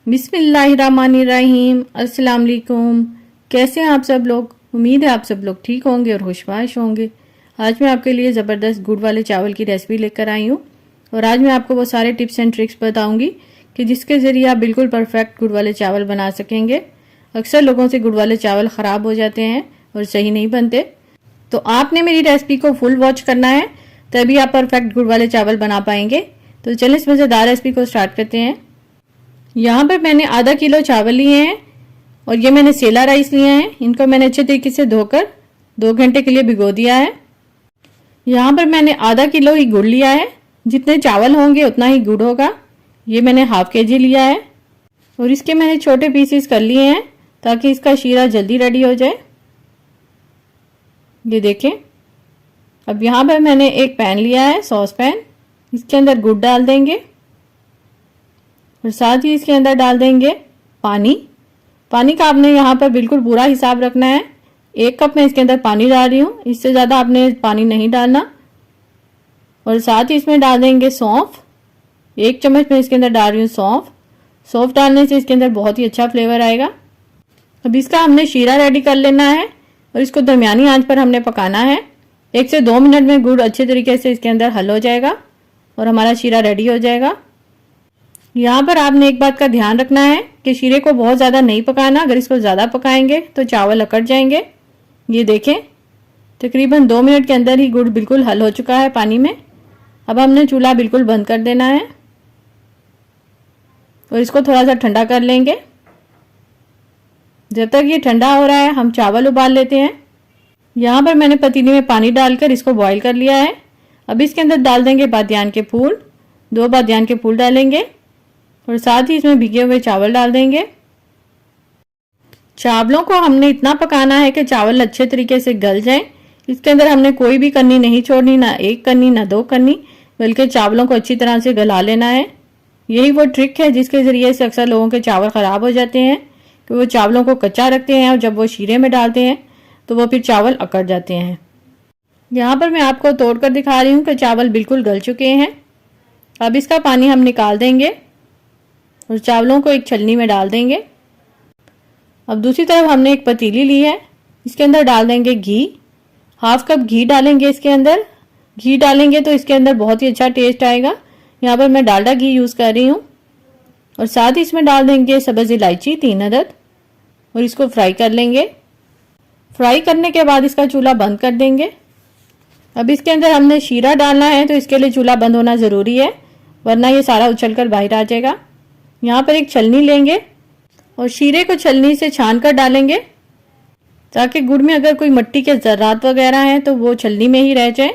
बिस्मिल्लाहिर्रहमानिर्रहीम। अस्सलाम वालेकुम। कैसे हैं आप सब लोग? उम्मीद है आप सब लोग ठीक होंगे और खुशबाश होंगे। आज मैं आपके लिए ज़बरदस्त गुड़ वाले चावल की रेसिपी लेकर आई हूँ और आज मैं आपको वो सारे टिप्स एंड ट्रिक्स बताऊंगी कि जिसके ज़रिए आप बिल्कुल परफेक्ट गुड़ वाले चावल बना सकेंगे। अक्सर लोगों से गुड़ वाले चावल ख़राब हो जाते हैं और सही नहीं बनते, तो आपने मेरी रेसिपी को फुल वॉच करना है, तभी आप परफेक्ट गुड़ वाले चावल बना पाएंगे। तो चलिए इस मज़ेदार रेसिपी को स्टार्ट करते हैं। यहाँ पर मैंने आधा किलो चावल लिए हैं और ये मैंने सेला राइस लिए हैं। इनको मैंने अच्छे तरीके से धोकर 2 घंटे के लिए भिगो दिया है। यहाँ पर मैंने आधा किलो ही गुड़ लिया है। जितने चावल होंगे उतना ही गुड़ होगा। ये मैंने हाफ केजी लिया है और इसके मैंने छोटे पीसेस कर लिए हैं ताकि इसका शीरा जल्दी रेडी हो जाए। ये देखें। अब यहाँ पर मैंने एक पैन लिया है, सॉस पैन। इसके अंदर गुड़ डाल देंगे और साथ ही इसके अंदर डाल देंगे पानी। पानी का आपने यहाँ पर बिल्कुल पूरा हिसाब रखना है। 1 कप मैं इसके अंदर पानी डाल रही हूँ, इससे ज़्यादा आपने पानी नहीं डालना। और साथ ही इसमें डाल देंगे सौंफ। 1 चम्मच मैं इसके अंदर डाल रही हूँ सौंफ। सौंफ डालने से इसके अंदर बहुत ही अच्छा फ्लेवर आएगा। अब इसका हमने शीरा रेडी कर लेना है और इसको दरमियानी आंच पर हमने पकाना है। 1 से 2 मिनट में गुड़ अच्छे तरीके से इसके अंदर हल हो जाएगा और हमारा शीरा रेडी हो जाएगा। यहाँ पर आपने एक बात का ध्यान रखना है कि शीरे को बहुत ज़्यादा नहीं पकाना। अगर इसको ज़्यादा पकाएंगे तो चावल अकड़ जाएंगे। ये देखें, तकरीबन 2 मिनट के अंदर ही गुड़ बिल्कुल हल हो चुका है पानी में। अब हमने चूल्हा बिल्कुल बंद कर देना है और इसको थोड़ा सा ठंडा कर लेंगे। जब तक ये ठंडा हो रहा है हम चावल उबाल लेते हैं। यहाँ पर मैंने पतीले में पानी डालकर इसको बॉईल कर लिया है। अब इसके अंदर डाल देंगे बादियान के फूल। 2 बादियान के फूल डालेंगे और साथ ही इसमें भीगे हुए चावल डाल देंगे। चावलों को हमने इतना पकाना है कि चावल अच्छे तरीके से गल जाएं। इसके अंदर हमने कोई भी कन्नी नहीं छोड़नी, ना 1 कन्नी ना 2 कन्नी, बल्कि चावलों को अच्छी तरह से गला लेना है। यही वो ट्रिक है जिसके ज़रिए से अक्सर लोगों के चावल ख़राब हो जाते हैं कि वो चावलों को कच्चा रखते हैं और जब वो शीरे में डालते हैं तो वो फिर चावल अकड़ जाते हैं। यहाँ पर मैं आपको तोड़ कर दिखा रही हूँ कि चावल बिल्कुल गल चुके हैं। अब इसका पानी हम निकाल देंगे और चावलों को एक छलनी में डाल देंगे। अब दूसरी तरफ हमने एक पतीली ली है, इसके अंदर डाल देंगे घी। हाफ कप घी डालेंगे इसके अंदर। घी डालेंगे तो इसके अंदर बहुत ही अच्छा टेस्ट आएगा। यहाँ पर मैं डालडा घी यूज़ कर रही हूँ और साथ ही इसमें डाल देंगे सब्ज़ इलायची 3 अदद और इसको फ्राई कर लेंगे। फ्राई करने के बाद इसका चूल्हा बंद कर देंगे। अब इसके अंदर हमने शीरा डालना है तो इसके लिए चूल्हा बंद होना ज़रूरी है, वरना ये सारा उछल कर बाहर आ जाएगा। यहाँ पर एक छलनी लेंगे और शीरे को छलनी से छान कर डालेंगे ताकि गुड़ में अगर कोई मिट्टी के ज़र्रात वगैरह हैं तो वो छलनी में ही रह जाए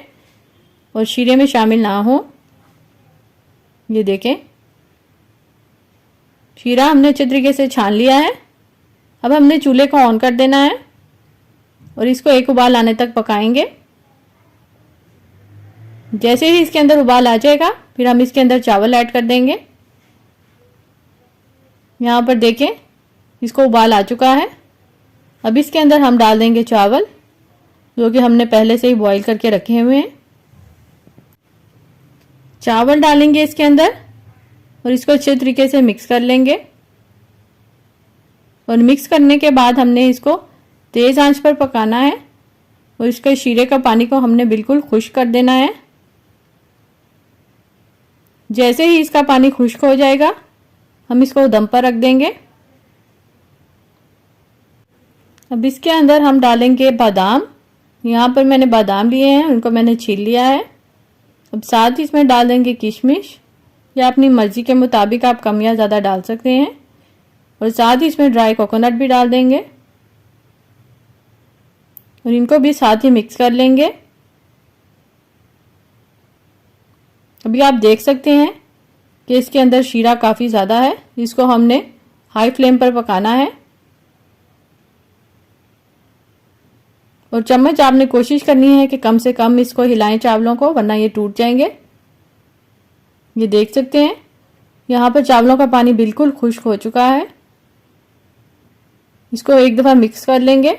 और शीरे में शामिल ना हो। ये देखें, शीरा हमने अच्छे तरीके से छान लिया है। अब हमने चूल्हे को ऑन कर देना है और इसको एक उबाल आने तक पकाएंगे। जैसे ही इसके अंदर उबाल आ जाएगा फिर हम इसके अंदर चावल ऐड कर देंगे। यहाँ पर देखें, इसको उबाल आ चुका है। अब इसके अंदर हम डाल देंगे चावल जो कि हमने पहले से ही बॉईल करके रखे हुए हैं। चावल डालेंगे इसके अंदर और इसको अच्छे तरीके से मिक्स कर लेंगे और मिक्स करने के बाद हमने इसको तेज़ आंच पर पकाना है और इसके शीरे का पानी को हमने बिल्कुल खुश्क कर देना है। जैसे ही इसका पानी खुश्क हो जाएगा हम इसको दम पर रख देंगे। अब इसके अंदर हम डालेंगे बादाम। यहाँ पर मैंने बादाम लिए हैं, उनको मैंने छील लिया है। अब साथ ही इसमें डाल देंगे किशमिश, या अपनी मर्ज़ी के मुताबिक आप कम या ज़्यादा डाल सकते हैं। और साथ ही इसमें ड्राई कोकोनट भी डाल देंगे और इनको भी साथ ही मिक्स कर लेंगे। अभी आप देख सकते हैं कि इसके अंदर शीरा काफ़ी ज़्यादा है। इसको हमने हाई फ्लेम पर पकाना है और चम्मच आपने कोशिश करनी है कि कम से कम इसको हिलाएं चावलों को, वरना ये टूट जाएंगे। ये देख सकते हैं यहाँ पर चावलों का पानी बिल्कुल खुश्क हो चुका है। इसको एक दफ़ा मिक्स कर लेंगे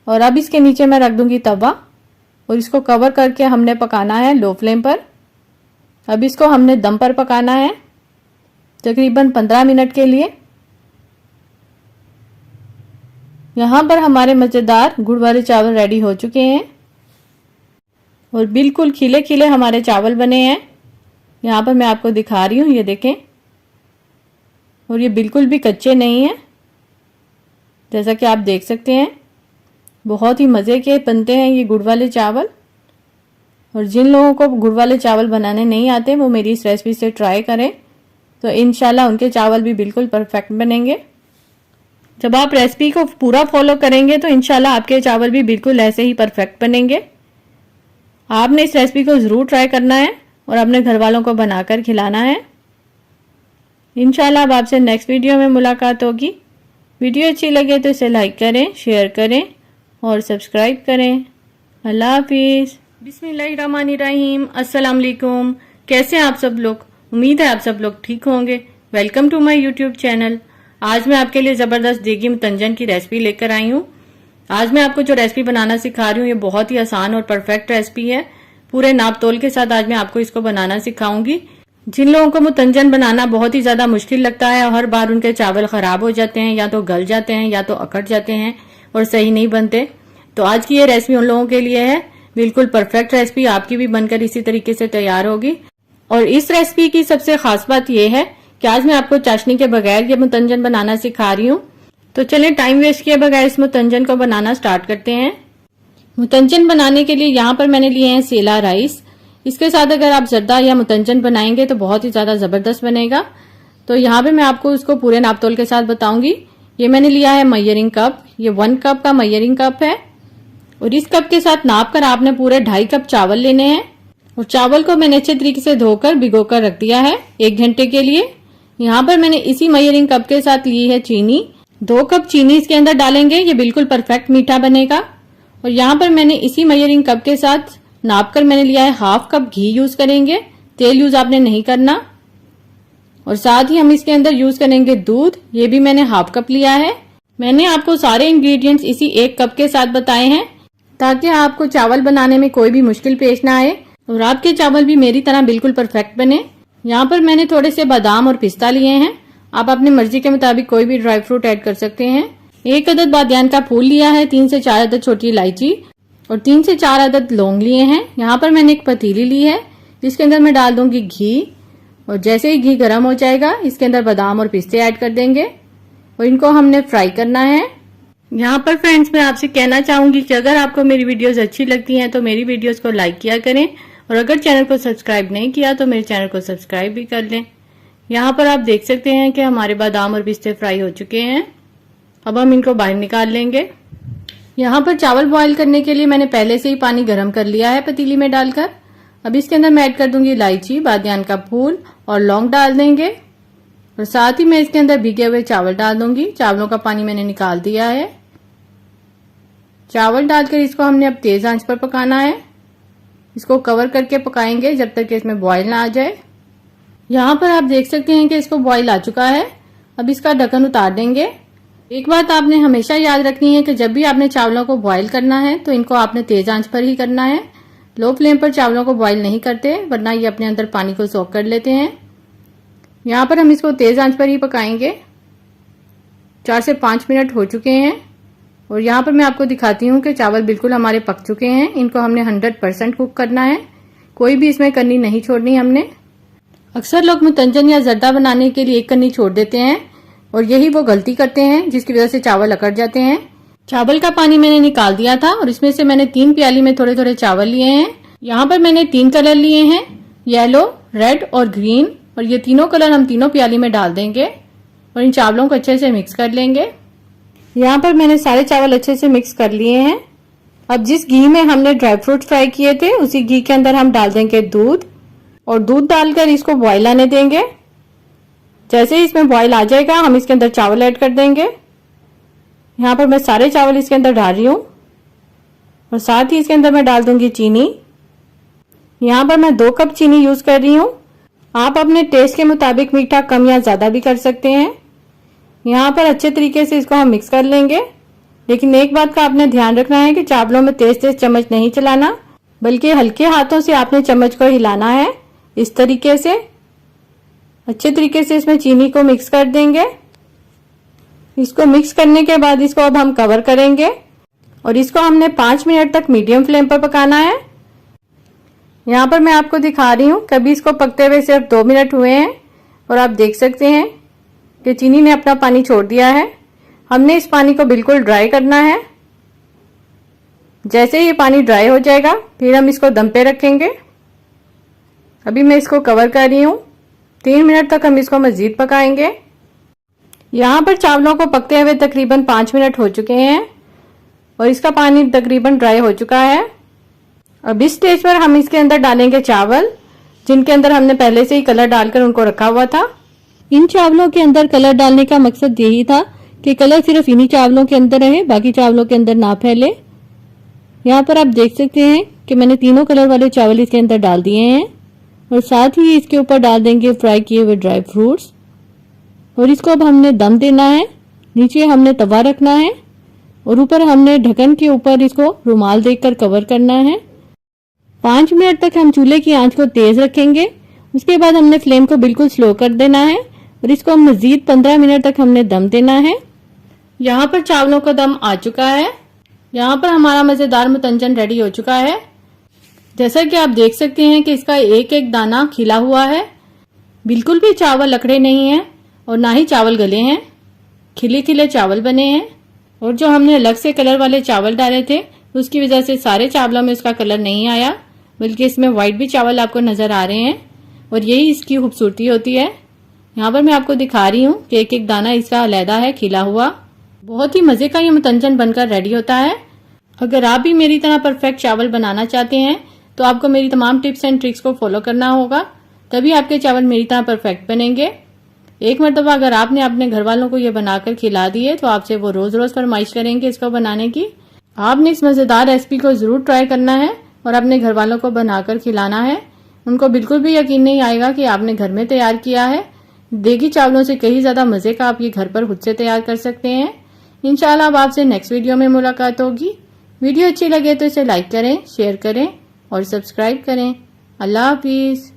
और अब इसके नीचे मैं रख दूंगी तवा और इसको कवर करके हमने पकाना है लो फ्लेम पर। अब इसको हमने दम पर पकाना है तकरीबन 15 मिनट के लिए। यहाँ पर हमारे मज़ेदार गुड़ वाले चावल रेडी हो चुके हैं और बिल्कुल खिले खिले हमारे चावल बने हैं। यहाँ पर मैं आपको दिखा रही हूँ, ये देखें, और ये बिल्कुल भी कच्चे नहीं हैं, जैसा कि आप देख सकते हैं। बहुत ही मज़े के बनते हैं ये गुड़ वाले चावल। और जिन लोगों को गुड़ वाले चावल बनाने नहीं आते वो मेरी इस रेसिपी से ट्राई करें, तो इंशाल्लाह उनके चावल भी बिल्कुल परफेक्ट बनेंगे। जब आप रेसिपी को पूरा फॉलो करेंगे तो इंशाल्लाह आपके चावल भी बिल्कुल ऐसे ही परफेक्ट बनेंगे। आपने इस रेसिपी को ज़रूर ट्राई करना है और अपने घर वालों को बनाकर खिलाना है। इंशाल्लाह अब आपसे नेक्स्ट वीडियो में मुलाकात होगी। वीडियो अच्छी लगे तो इसे लाइक करें, शेयर करें और सब्सक्राइब करें। अल्लाह हाफिज़। बिस्मिल्लाहिर्रहमानिर्रहीम। अस्सलाम वालेकुम। कैसे हैं आप सब लोग? उम्मीद है आप सब लोग ठीक होंगे। Welcome to my YouTube channel. आज मैं आपके लिए ज़बरदस्त देगी मुतंजन की रेसिपी लेकर आई हूँ। आज मैं आपको जो रेसिपी बनाना सिखा रही हूँ ये बहुत ही आसान और परफेक्ट रेसिपी है। पूरे नाप तोल के साथ आज मैं आपको इसको बनाना सिखाऊंगी। जिन लोगों को मुतंजन बनाना बहुत ही ज्यादा मुश्किल लगता है और हर बार उनके चावल खराब हो जाते हैं, या तो गल जाते हैं या तो अकड़ जाते हैं और सही नहीं बनते, तो आज की ये रेसिपी उन लोगों के लिए है। बिल्कुल परफेक्ट रेसिपी आपकी भी बनकर इसी तरीके से तैयार होगी। और इस रेसिपी की सबसे खास बात यह है कि आज मैं आपको चाशनी के बगैर ये मुतंजन बनाना सिखा रही हूँ। तो चलिए टाइम वेस्ट किए बगैर इस मुतंजन को बनाना स्टार्ट करते हैं। मुतंजन बनाने के लिए यहाँ पर मैंने लिए हैं सेला राइस। इसके साथ अगर आप जर्दा या मुतंजन बनाएंगे तो बहुत ही ज्यादा जबरदस्त बनेगा। तो यहाँ पे मैं आपको इसको पूरे नापतोल के साथ बताऊंगी। ये मैंने लिया है मेजरिंग कप, ये 1 कप का मेजरिंग कप है। और इस कप के साथ नाप कर आपने पूरे 2.5 कप चावल लेने हैं। और चावल को मैंने अच्छे तरीके से धोकर भिगोकर रख दिया है 1 घंटे के लिए। यहाँ पर मैंने इसी मेजरिंग कप के साथ ली है चीनी। 2 कप चीनी इसके अंदर डालेंगे, ये बिल्कुल परफेक्ट मीठा बनेगा। और यहाँ पर मैंने इसी मेजरिंग कप के साथ नाप कर मैंने लिया है 1/2 कप घी यूज करेंगे, तेल यूज आपने नहीं करना। और साथ ही हम इसके अंदर यूज करेंगे दूध, ये भी मैंने 1/2 कप लिया है। मैंने आपको सारे इंग्रेडिएंट्स इसी 1 कप के साथ बताए हैं ताकि आपको चावल बनाने में कोई भी मुश्किल पेश ना आए और आपके चावल भी मेरी तरह बिल्कुल परफेक्ट बने। यहाँ पर मैंने थोड़े से बादाम और पिस्ता लिए हैं। आप अपनी मर्जी के मुताबिक कोई भी ड्राई फ्रूट ऐड कर सकते हैं। 1 अदद बादियान का फूल लिया है, 3 से 4 अदद छोटी इलायची और 3 से 4 अदद लौंग लिए हैं। यहाँ पर मैंने एक पतीली ली है जिसके अंदर मैं डाल दूंगी घी। और जैसे ही घी गर्म हो जाएगा इसके अंदर बादाम और पिस्ते ऐड कर देंगे और इनको हमने फ्राई करना है। यहाँ पर फ्रेंड्स मैं आपसे कहना चाहूंगी कि अगर आपको मेरी वीडियोस अच्छी लगती हैं तो मेरी वीडियोस को लाइक किया करें और अगर चैनल को सब्सक्राइब नहीं किया तो मेरे चैनल को सब्सक्राइब भी कर लें। यहाँ पर आप देख सकते हैं कि हमारे बादाम और पिस्ते फ्राई हो चुके हैं। अब हम इनको बाहर निकाल लेंगे। यहाँ पर चावल बॉईल करने के लिए मैंने पहले से ही पानी गर्म कर लिया है पतीली में डालकर। अब इसके अंदर मैं ऐड कर दूंगी इलायची, बादियान का फूल और लौंग डाल देंगे और साथ ही मैं इसके अंदर भीगे हुए चावल डाल दूंगी। चावलों का पानी मैंने निकाल दिया है। चावल डालकर इसको हमने अब तेज आंच पर पकाना है। इसको कवर करके पकाएंगे जब तक कि इसमें बॉईल ना आ जाए। यहाँ पर आप देख सकते हैं कि इसको बॉईल आ चुका है। अब इसका ढक्कन उतार देंगे। एक बात आपने हमेशा याद रखनी है कि जब भी आपने चावलों को बॉईल करना है तो इनको आपने तेज आंच पर ही करना है। लो फ्लेम पर चावलों को बॉईल नहीं करते वरना ये अपने अंदर पानी को सोख कर लेते हैं। यहाँ पर हम इसको तेज आंच पर ही पकाएंगे। 4 से 5 मिनट हो चुके हैं और यहाँ पर मैं आपको दिखाती हूँ कि चावल बिल्कुल हमारे पक चुके हैं। इनको हमने 100% कुक करना है, कोई भी इसमें कन्नी नहीं छोड़नी हमने। अक्सर लोग मुतंजन या जर्दा बनाने के लिए 1 कन्नी छोड़ देते हैं और यही वो गलती करते हैं जिसकी वजह से चावल अकड़ जाते हैं। चावल का पानी मैंने निकाल दिया था और इसमें से मैंने 3 प्याली में थोड़े थोड़े चावल लिए हैं। यहाँ पर मैंने 3 कलर लिए हैं, येलो, रेड और ग्रीन, और ये तीनों कलर हम तीनों प्याली में डाल देंगे और इन चावलों को अच्छे से मिक्स कर लेंगे। यहाँ पर मैंने सारे चावल अच्छे से मिक्स कर लिए हैं। अब जिस घी में हमने ड्राई फ्रूट फ्राई किए थे उसी घी के अंदर हम डाल देंगे दूध और दूध डालकर इसको बॉईल आने देंगे। जैसे ही इसमें बॉईल आ जाएगा हम इसके अंदर चावल ऐड कर देंगे। यहाँ पर मैं सारे चावल इसके अंदर डाल रही हूँ और साथ ही इसके अंदर मैं डाल दूंगी चीनी। यहाँ पर मैं 2 कप चीनी यूज कर रही हूँ। आप अपने टेस्ट के मुताबिक मीठा कम या ज्यादा भी कर सकते हैं। यहाँ पर अच्छे तरीके से इसको हम मिक्स कर लेंगे। लेकिन एक बात का आपने ध्यान रखना है कि चावलों में तेज तेज चम्मच नहीं चलाना, बल्कि हल्के हाथों से आपने चम्मच को हिलाना है इस तरीके से। अच्छे तरीके से इसमें चीनी को मिक्स कर देंगे। इसको मिक्स करने के बाद इसको अब हम कवर करेंगे और इसको हमने 5 मिनट तक मीडियम फ्लेम पर पकाना है। यहाँ पर मैं आपको दिखा रही हूँ, कभी इसको पकते हुए सिर्फ 2 मिनट हुए हैं और आप देख सकते हैं कि चीनी ने अपना पानी छोड़ दिया है। हमने इस पानी को बिल्कुल ड्राई करना है। जैसे ही ये पानी ड्राई हो जाएगा फिर हम इसको दम पे रखेंगे। अभी मैं इसको कवर कर रही हूँ। 3 मिनट तक हम इसको मज़ीद पकाएंगे। यहाँ पर चावलों को पकते हुए तकरीबन 5 मिनट हो चुके हैं और इसका पानी तकरीबन ड्राई हो चुका है। अब इस स्टेज पर हम इसके अंदर डालेंगे चावल, जिनके अंदर हमने पहले से ही कलर डालकर उनको रखा हुआ था। इन चावलों के अंदर कलर डालने का मकसद यही था कि कलर सिर्फ इन्हीं चावलों के अंदर रहे, बाकी चावलों के अंदर ना फैले। यहाँ पर आप देख सकते हैं कि मैंने तीनों कलर वाले चावल इसके अंदर डाल दिए हैं और साथ ही इसके ऊपर डाल देंगे फ्राई किए हुए ड्राई फ्रूट्स और इसको अब हमने दम देना है। नीचे हमने तवा रखना है और ऊपर हमने ढक्कन के ऊपर इसको रुमाल देकर कवर करना है। 5 मिनट तक हम चूल्हे की आंच को तेज रखेंगे। उसके बाद हमने फ्लेम को बिल्कुल स्लो कर देना है और इसको मजीद 15 मिनट तक हमने दम देना है। यहाँ पर चावलों का दम आ चुका है। यहाँ पर हमारा मजेदार मुतंजन रेडी हो चुका है। जैसा कि आप देख सकते हैं कि इसका एक एक दाना खिला हुआ है, बिल्कुल भी चावल लकड़े नहीं है और ना ही चावल गले हैं, खिले खिले चावल बने हैं। और जो हमने अलग से कलर वाले चावल डाले थे उसकी वजह से सारे चावलों में उसका कलर नहीं आया, बल्कि इसमें व्हाइट भी चावल आपको नजर आ रहे हैं और यही इसकी खूबसूरती होती है। यहाँ पर मैं आपको दिखा रही हूँ कि एक एक दाना इसका अलहदा है खिला हुआ। बहुत ही मजे का ये मुतंजन बनकर रेडी होता है। अगर आप भी मेरी तरह परफेक्ट चावल बनाना चाहते हैं तो आपको मेरी तमाम टिप्स एंड ट्रिक्स को फॉलो करना होगा, तभी आपके चावल मेरी तरह परफेक्ट बनेंगे। एक मरतबा अगर आपने अपने घर वालों को ये बनाकर खिला दिए तो आपसे वो रोज रोज फरमाइश करेंगे इसको बनाने की। आपने इस मजेदार रेसिपी को जरूर ट्राई करना है और अपने घर वालों को बनाकर खिलाना है। उनको बिल्कुल भी यकीन नहीं आएगा कि आपने घर में तैयार किया है। देगी चावलों से कहीं ज्यादा मजे का आप ये घर पर खुद से तैयार कर सकते हैं। इंशाल्लाह अब आपसे नेक्स्ट वीडियो में मुलाकात होगी। वीडियो अच्छी लगे तो इसे लाइक करें, शेयर करें और सब्सक्राइब करें। अल्लाह हाफिज।